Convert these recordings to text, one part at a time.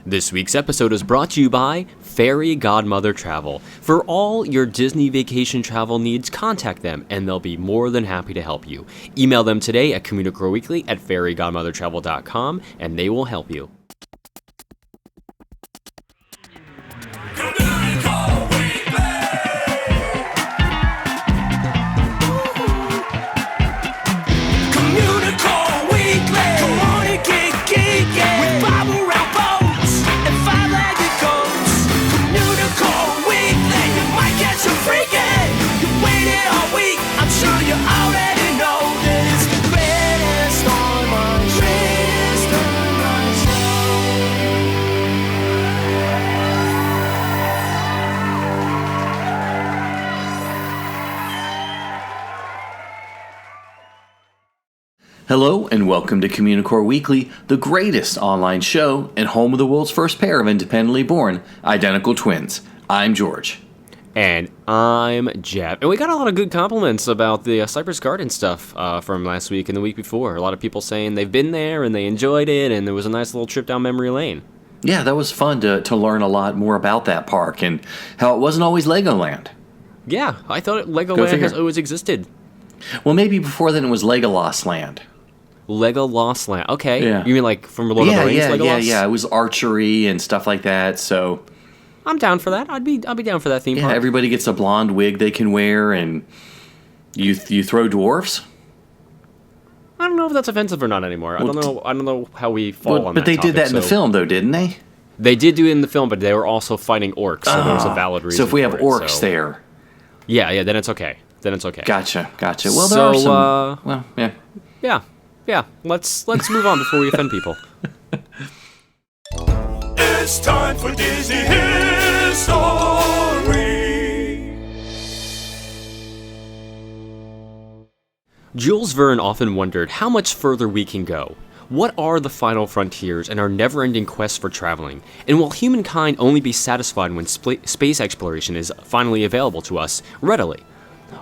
This week's episode is brought to you by Fairy Godmother Travel. For all your Disney vacation travel needs, contact them and they'll be more than happy to help you. Email them today at Communicore Weekly at fairygodmothertravel.com and they will help you. Communicore Weekly. Come on and get geeky with Bible round boats and five-legged goats. Communicore Weekly. You might get some freaking. You waited all week. I'm sure you already know that it's the greatest online show. Hello and welcome to Communicore Weekly, the greatest online show and home of the world's first pair of independently born identical twins. I'm George. And I'm Jeff. And we got a lot of good compliments about the Cypress Garden stuff from last week and the week before. A lot of people saying they've been there and they enjoyed it and there was a nice little trip down memory lane. Yeah, that was fun to learn a lot more about that park and how it wasn't always Legoland. Yeah, I thought Legoland has always existed. Well, maybe before then it was Legolas Land. Legolas Land. Okay. Yeah. You mean like from Lord of the Rings, Legolas? Yeah. It was archery and stuff like that, so... I'm down for that. I'll be down for that theme park. Yeah, everybody gets a blonde wig they can wear, and you throw dwarfs? I don't know if that's offensive or not anymore. I don't know how we fall on that But they topic, did that in the film, though, didn't they? They did do it in the film, but they were also fighting orcs, so there was a valid reason. So if we have for it, orcs there... Yeah, then it's okay. Gotcha. Well, there are some... well, yeah. Yeah. Let's move on before we offend people. It's time for Disney History. Jules Verne often wondered how much further we can go. What are the final frontiers in our never-ending quest for traveling? And will humankind only be satisfied when space exploration is finally available to us readily?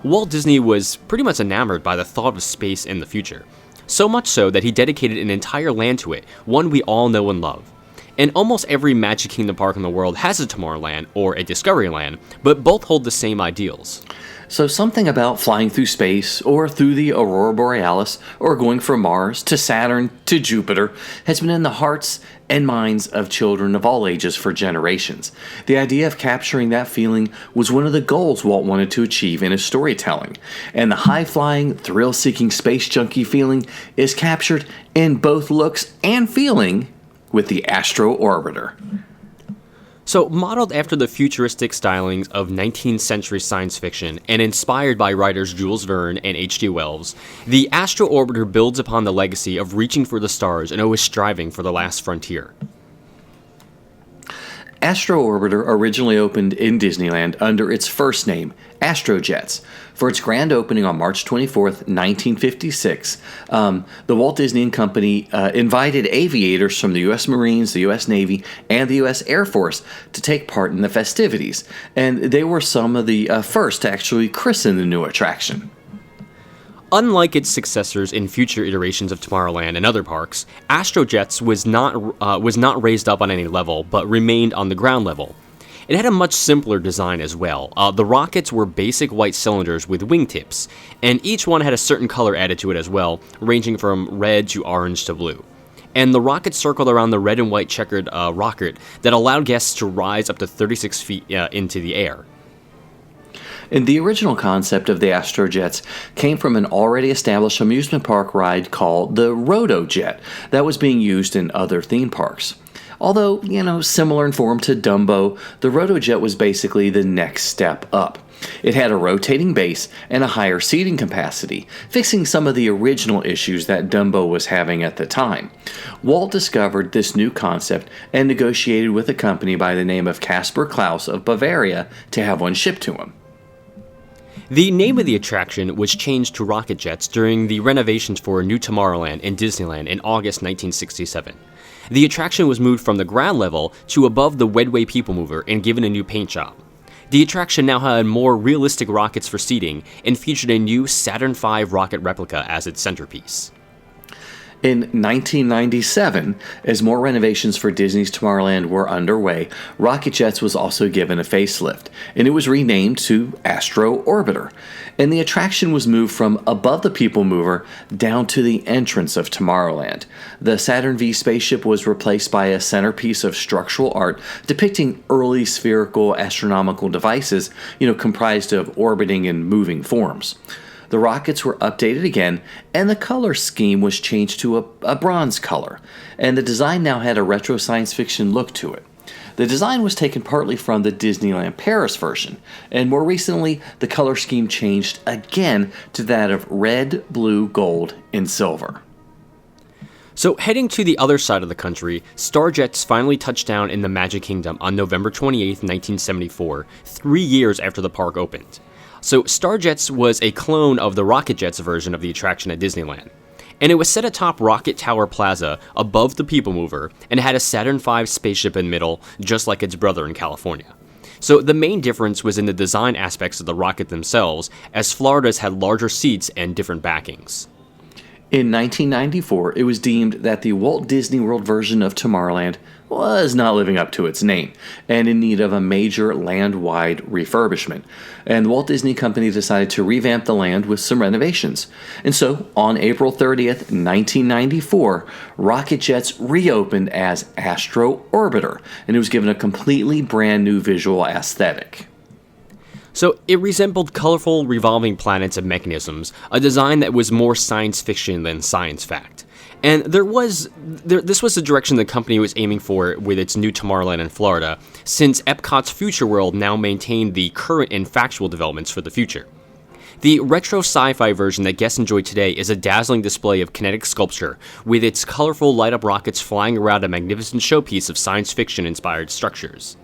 Walt Disney was pretty much enamored by the thought of space in the future. So much so that he dedicated an entire land to it, one we all know and love. And almost every Magic Kingdom park in the world has a Tomorrowland or a Discoveryland, but both hold the same ideals. So something about flying through space, or through the Aurora Borealis, or going from Mars to Saturn to Jupiter, has been in the hearts and minds of children of all ages for generations. The idea of capturing that feeling was one of the goals Walt wanted to achieve in his storytelling, and the high-flying, thrill-seeking space junkie feeling is captured in both looks and feeling with the Astro Orbiter. So, modeled after the futuristic stylings of 19th century science fiction and inspired by writers Jules Verne and H.G. Wells, the Astro Orbiter builds upon the legacy of reaching for the stars and always striving for the last frontier. Astro Orbiter originally opened in Disneyland under its first name, Astrojets. For its grand opening on March 24th, 1956, the Walt Disney Company invited aviators from the U.S. Marines, the U.S. Navy, and the U.S. Air Force to take part in the festivities, and they were some of the first to actually christen the new attraction. Unlike its successors in future iterations of Tomorrowland and other parks, Astrojets was not raised up on any level, but remained on the ground level. It had a much simpler design as well. The rockets were basic white cylinders with wingtips, and each one had a certain color added to it as well, ranging from red to orange to blue. And the rocket circled around the red and white checkered rocket that allowed guests to rise up to 36 feet into the air. And the original concept of the Astrojets came from an already established amusement park ride called the Rotojet that was being used in other theme parks. Although, similar in form to Dumbo, the Rotojet was basically the next step up. It had a rotating base and a higher seating capacity, fixing some of the original issues that Dumbo was having at the time. Walt discovered this new concept and negotiated with a company by the name of Caspar Klaus of Bavaria to have one shipped to him. The name of the attraction was changed to Rocket Jets during the renovations for New Tomorrowland in Disneyland in August 1967. The attraction was moved from the ground level to above the Wedway People Mover and given a new paint job. The attraction now had more realistic rockets for seating and featured a new Saturn V rocket replica as its centerpiece. In 1997, as more renovations for Disney's Tomorrowland were underway, Rocket Jets was also given a facelift, and it was renamed to Astro Orbiter. And the attraction was moved from above the People Mover down to the entrance of Tomorrowland. The Saturn V spaceship was replaced by a centerpiece of structural art depicting early spherical astronomical devices, comprised of orbiting and moving forms. The rockets were updated again, and the color scheme was changed to a bronze color, and the design now had a retro science fiction look to it. The design was taken partly from the Disneyland Paris version, and more recently, the color scheme changed again to that of red, blue, gold, and silver. So, heading to the other side of the country, Starjets finally touched down in the Magic Kingdom on November 28, 1974, 3 years after the park opened. So, Starjets was a clone of the Rocket Jets version of the attraction at Disneyland. And it was set atop Rocket Tower Plaza above the People Mover and had a Saturn V spaceship in the middle, just like its brother in California. So, the main difference was in the design aspects of the rocket themselves, as Florida's had larger seats and different backings. In 1994, it was deemed that the Walt Disney World version of Tomorrowland was not living up to its name and in need of a major land-wide refurbishment. And the Walt Disney Company decided to revamp the land with some renovations. And so, on April 30th, 1994, Rocket Jets reopened as Astro Orbiter, and it was given a completely brand new visual aesthetic. So, it resembled colorful revolving planets and mechanisms, a design that was more science fiction than science fact. And this was the direction the company was aiming for with its new Tomorrowland in Florida, since Epcot's Future World now maintained the current and factual developments for the future. The retro sci-fi version that guests enjoy today is a dazzling display of kinetic sculpture, with its colorful light-up rockets flying around a magnificent showpiece of science fiction-inspired structures.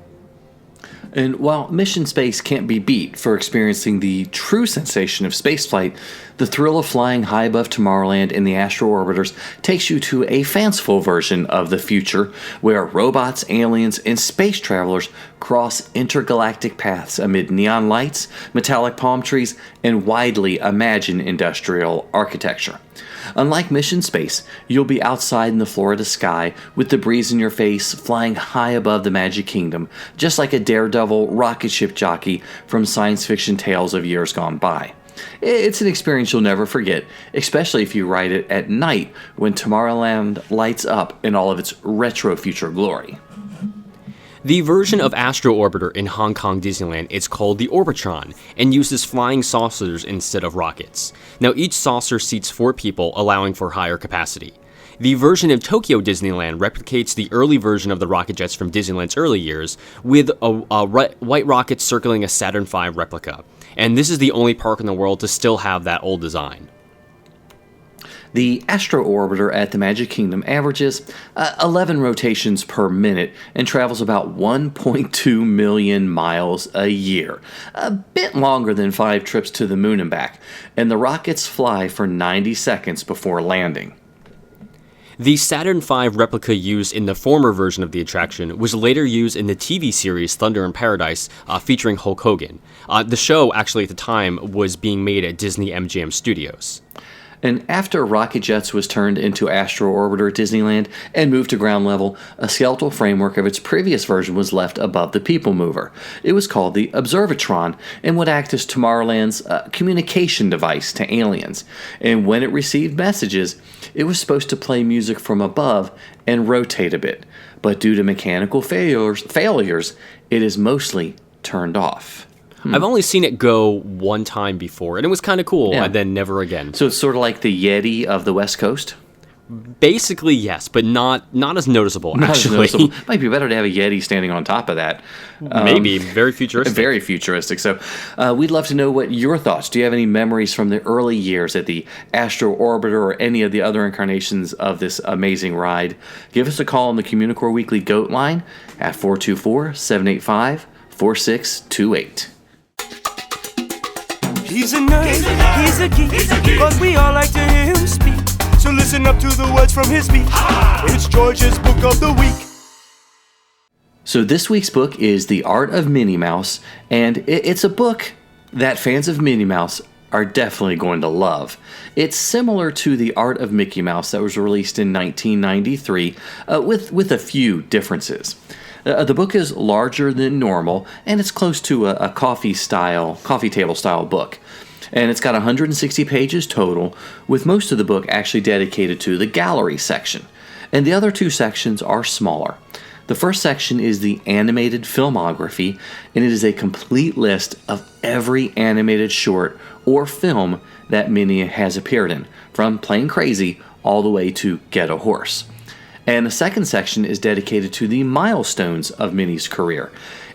And while Mission Space can't be beat for experiencing the true sensation of spaceflight, the thrill of flying high above Tomorrowland in the Astro Orbiters takes you to a fanciful version of the future where robots, aliens, and space travelers cross intergalactic paths amid neon lights, metallic palm trees, and widely imagined industrial architecture. Unlike Mission Space, you'll be outside in the Florida sky with the breeze in your face, flying high above the Magic Kingdom, just like a daredevil rocket ship jockey from science fiction tales of years gone by. It's an experience you'll never forget, especially if you ride it at night when Tomorrowland lights up in all of its retro future glory. The version of Astro Orbiter in Hong Kong Disneyland is called the Orbitron and uses flying saucers instead of rockets. Now each saucer seats 4 people, allowing for higher capacity. The version of Tokyo Disneyland replicates the early version of the rocket jets from Disneyland's early years, with a white rocket circling a Saturn V replica. And this is the only park in the world to still have that old design. The Astro Orbiter at the Magic Kingdom averages 11 rotations per minute and travels about 1.2 million miles a year, a bit longer than 5 trips to the moon and back, and the rockets fly for 90 seconds before landing. The Saturn V replica used in the former version of the attraction was later used in the TV series Thunder in Paradise, featuring Hulk Hogan. The show, actually at the time, was being made at Disney MGM Studios. And after Rocket Jets was turned into Astro Orbiter at Disneyland and moved to ground level, a skeletal framework of its previous version was left above the People Mover. It was called the Observatron and would act as Tomorrowland's communication device to aliens. And when it received messages, it was supposed to play music from above and rotate a bit. But due to mechanical failures, it is mostly turned off. I've only seen it go one time before, and it was kind of cool, and then never again. So it's sort of like the Yeti of the West Coast? Basically, yes, but not as noticeable, actually. Might be better to have a Yeti standing on top of that. Maybe. Very futuristic. Very futuristic. So we'd love to know what your thoughts. Do you have any memories from the early years at the Astro Orbiter or any of the other incarnations of this amazing ride? Give us a call on the Communicore Weekly Goat line at 424-785-4628. He's a nerd, he's a geek, but we all like to hear him speak. So listen up to the words from his speech. It's George's Book of the Week. So this week's book is The Art of Minnie Mouse, and it's a book that fans of Minnie Mouse are definitely going to love. It's similar to The Art of Mickey Mouse that was released in 1993, with a few differences. The book is larger than normal, and it's close to a coffee table style book. And it's got 160 pages total, with most of the book actually dedicated to the gallery section. And the other two sections are smaller. The first section is the animated filmography, and it is a complete list of every animated short or film that Minnie has appeared in, from Plain Crazy all the way to Get a Horse. And the second section is dedicated to the milestones of Minnie's career.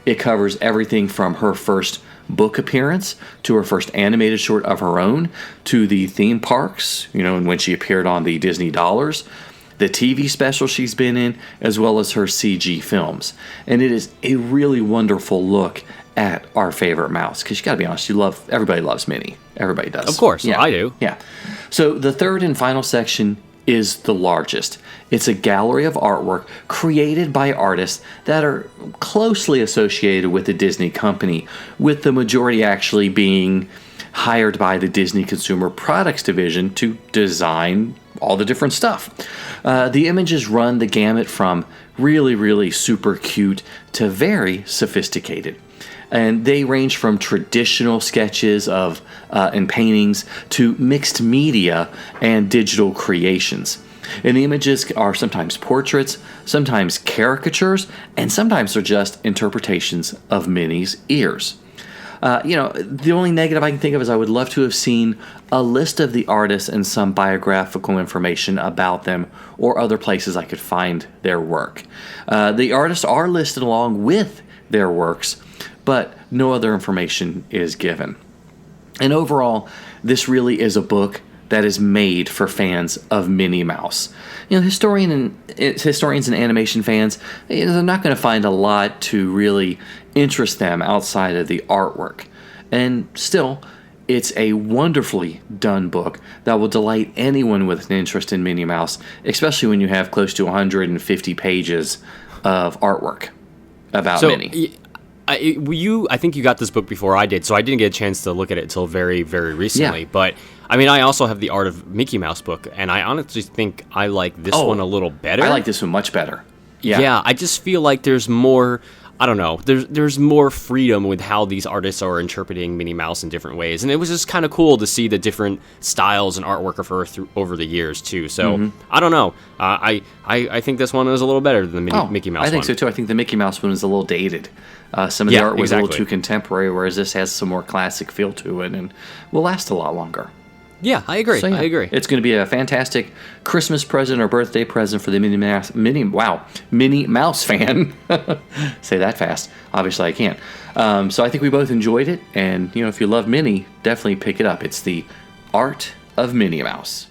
It covers everything from her first book appearance to her first animated short of her own to the theme parks, and when she appeared on the Disney Dollars, the TV special she's been in, as well as her CG films. And it is a really wonderful look at our favorite mouse, because you gotta be honest, everybody loves Minnie. Everybody does. Of course, yeah. I do. Yeah. So the third and final section is the largest. It's a gallery of artwork created by artists that are closely associated with the Disney company, with the majority actually being hired by the Disney Consumer Products Division to design all the different stuff. The images run the gamut from really, really super cute to very sophisticated. And they range from traditional sketches and paintings to mixed media and digital creations. And the images are sometimes portraits, sometimes caricatures, and sometimes they're just interpretations of Minnie's ears. The only negative I can think of is I would love to have seen a list of the artists and some biographical information about them, or other places I could find their work. The artists are listed along with their works, but no other information is given. And overall, this really is a book that is made for fans of Minnie Mouse. Historians and animation fans, they're not going to find a lot to really interest them outside of the artwork. And still, it's a wonderfully done book that will delight anyone with an interest in Minnie Mouse, especially when you have close to 150 pages of artwork about Minnie. I think you got this book before I did, so I didn't get a chance to look at it until very, very recently. Yeah. But I also have the Art of Mickey Mouse book, and I honestly think I like this one a little better. I like this one much better. Yeah, I just feel like there's more. I don't know. There's more freedom with how these artists are interpreting Minnie Mouse in different ways, and it was just kind of cool to see the different styles and artwork of her over the years too. So I don't know. I think this one is a little better than the Mickey Mouse one. I think so too. I think the Mickey Mouse one is a little dated. Some of the art was a little too contemporary, whereas this has some more classic feel to it and will last a lot longer. Yeah, I agree. So, yeah, I agree. It's going to be a fantastic Christmas present or birthday present for the Minnie Mouse fan. Say that fast. Obviously, I can't. So I think we both enjoyed it, and if you love Minnie, definitely pick it up. It's the Art of Minnie Mouse.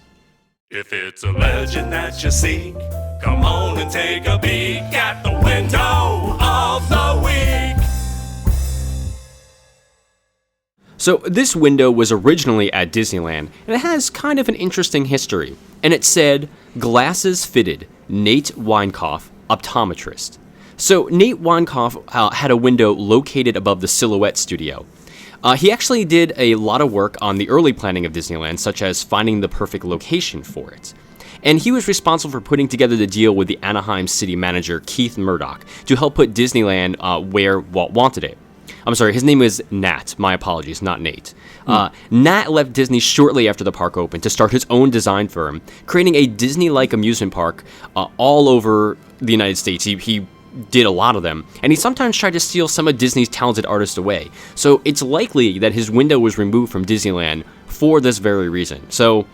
If it's a legend that you seek, come on and take a peek at the window of the week. So this window was originally at Disneyland, and it has kind of an interesting history. And it said, "Glasses fitted, Nate Winecoff, optometrist." So Nate Winecoff had a window located above the Silhouette Studio. He actually did a lot of work on the early planning of Disneyland, such as finding the perfect location for it. And he was responsible for putting together the deal with the Anaheim city manager, Keith Murdoch, to help put Disneyland where Walt wanted it. I'm sorry, his name is Nat. My apologies, not Nate. Nat left Disney shortly after the park opened to start his own design firm, creating a Disney-like amusement park all over the United States. He did a lot of them, and he sometimes tried to steal some of Disney's talented artists away. So it's likely that his window was removed from Disneyland for this very reason. So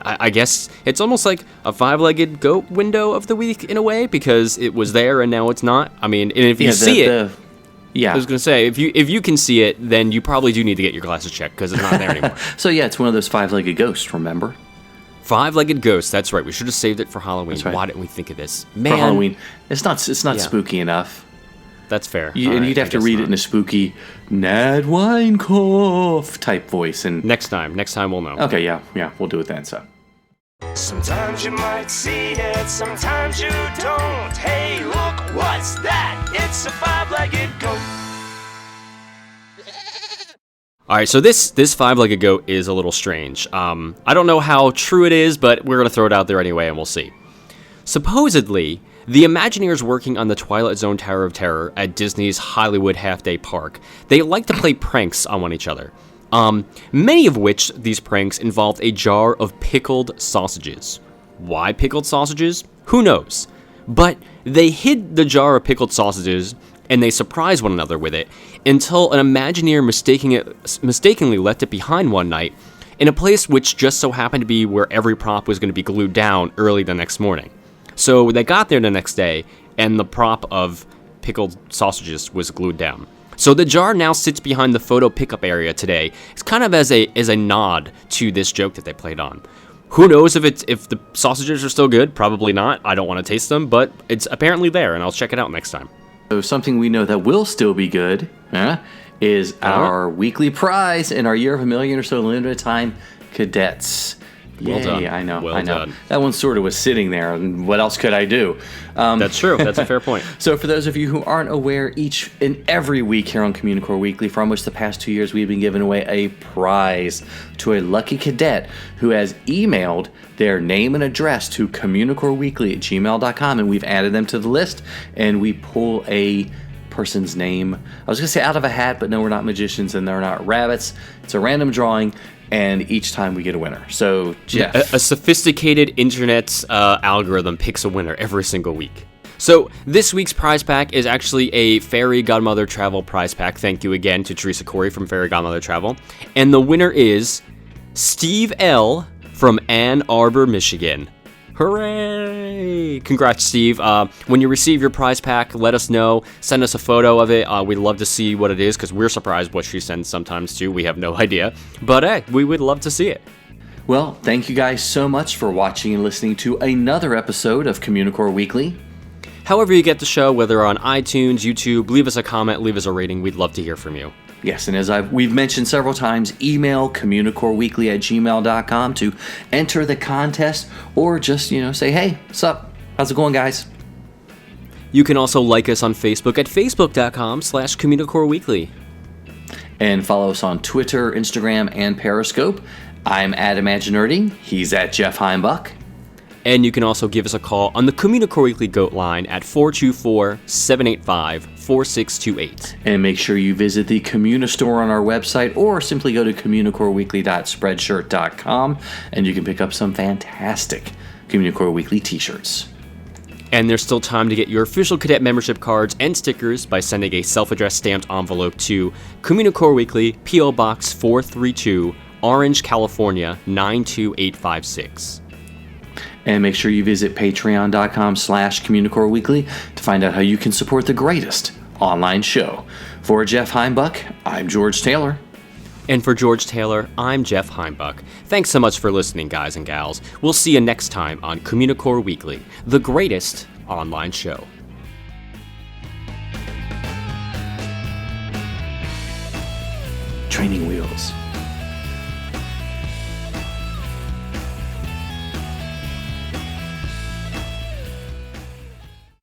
I guess it's almost like a five-legged goat window of the week in a way, because it was there and now it's not. And if you see it... Yeah, I was going to say, if you can see it, then you probably do need to get your glasses checked, because it's not there anymore. So yeah, it's one of those five-legged ghosts, remember? Five-legged ghosts, that's right. We should have saved it for Halloween. That's right. Why didn't we think of this? Man. For Halloween. It's not spooky enough. That's fair. And you'd have to read it in a spooky Nat Winecoff type voice. And Next time we'll know. Okay, yeah, we'll do it then, so. Sometimes you might see it, sometimes you don't. Hey, look, what's that? It's a five-legged goat. All right, so this five-legged goat is a little strange. I don't know how true it is, but we're going to throw it out there anyway, and we'll see. Supposedly, the Imagineers working on the Twilight Zone Tower of Terror at Disney's Hollywood Half-Day Park, they like to play pranks on one another. Many of which these pranks involved a jar of pickled sausages. Why pickled sausages? Who knows? But they hid the jar of pickled sausages and they surprised one another with it until an Imagineer mistakenly left it behind one night in a place which just so happened to be where every prop was going to be glued down early the next morning. So they got there the next day and the prop of pickled sausages was glued down. So the jar now sits behind the photo pickup area today. It's kind of as a nod to this joke that they played on. Who knows if the sausages are still good? Probably not. I don't want to taste them, but it's apparently there, and I'll check it out next time. So something we know that will still be good is our weekly prize in our Year of a Million or so limited time cadets. Well Yay, done. I know. Done. That one sort of was sitting there, and what else could I do? That's true. That's a fair point. So for those of you who aren't aware, each and every week here on Communicore Weekly, from which the past 2 years we've been giving away a prize to a lucky cadet who has emailed their name and address to communicoreweekly@gmail.com, and we've added them to the list, and we pull a person's name. I was going to say out of a hat, but no, we're not magicians and they're not rabbits. It's a random drawing, and each time we get a winner. So, Jeff. A sophisticated internet algorithm picks a winner every single week. So, this week's prize pack is actually a Fairy Godmother Travel prize pack. Thank you again to Teresa Corey from Fairy Godmother Travel. And the winner is Steve L. from Ann Arbor, Michigan. Hooray! Congrats, Steve. When you receive your prize pack, let us know. Send us a photo of it. We'd love to see what it is because we're surprised what she sends sometimes too. We have no idea. But hey, we would love to see it. Well, thank you guys so much for watching and listening to another episode of Communicore Weekly. However you get the show, whether on iTunes, YouTube, leave us a comment, leave us a rating. We'd love to hear from you. Yes, and as we've mentioned several times, email communicoreweekly@gmail.com to enter the contest or just, say, hey, what's up? How's it going, guys? You can also like us on Facebook at facebook.com/Communicore Weekly. And follow us on Twitter, Instagram, and Periscope. I'm at Imaginerding. He's at Jeff Heimbuck. And you can also give us a call on the Communicore Weekly Goat line at 424-785-4628. And make sure you visit the Communistore on our website or simply go to communicoreweekly.spreadshirt.com and you can pick up some fantastic Communicore Weekly t-shirts. And there's still time to get your official cadet membership cards and stickers by sending a self-addressed stamped envelope to Communicore Weekly, P.O. Box 432, Orange, California, 92856. And make sure you visit patreon.com/Communicore Weekly to find out how you can support the greatest online show. For Jeff Heimbuck, I'm George Taylor. And for George Taylor, I'm Jeff Heimbuck. Thanks so much for listening, guys and gals. We'll see you next time on Communicore Weekly, the greatest online show. Training wheels.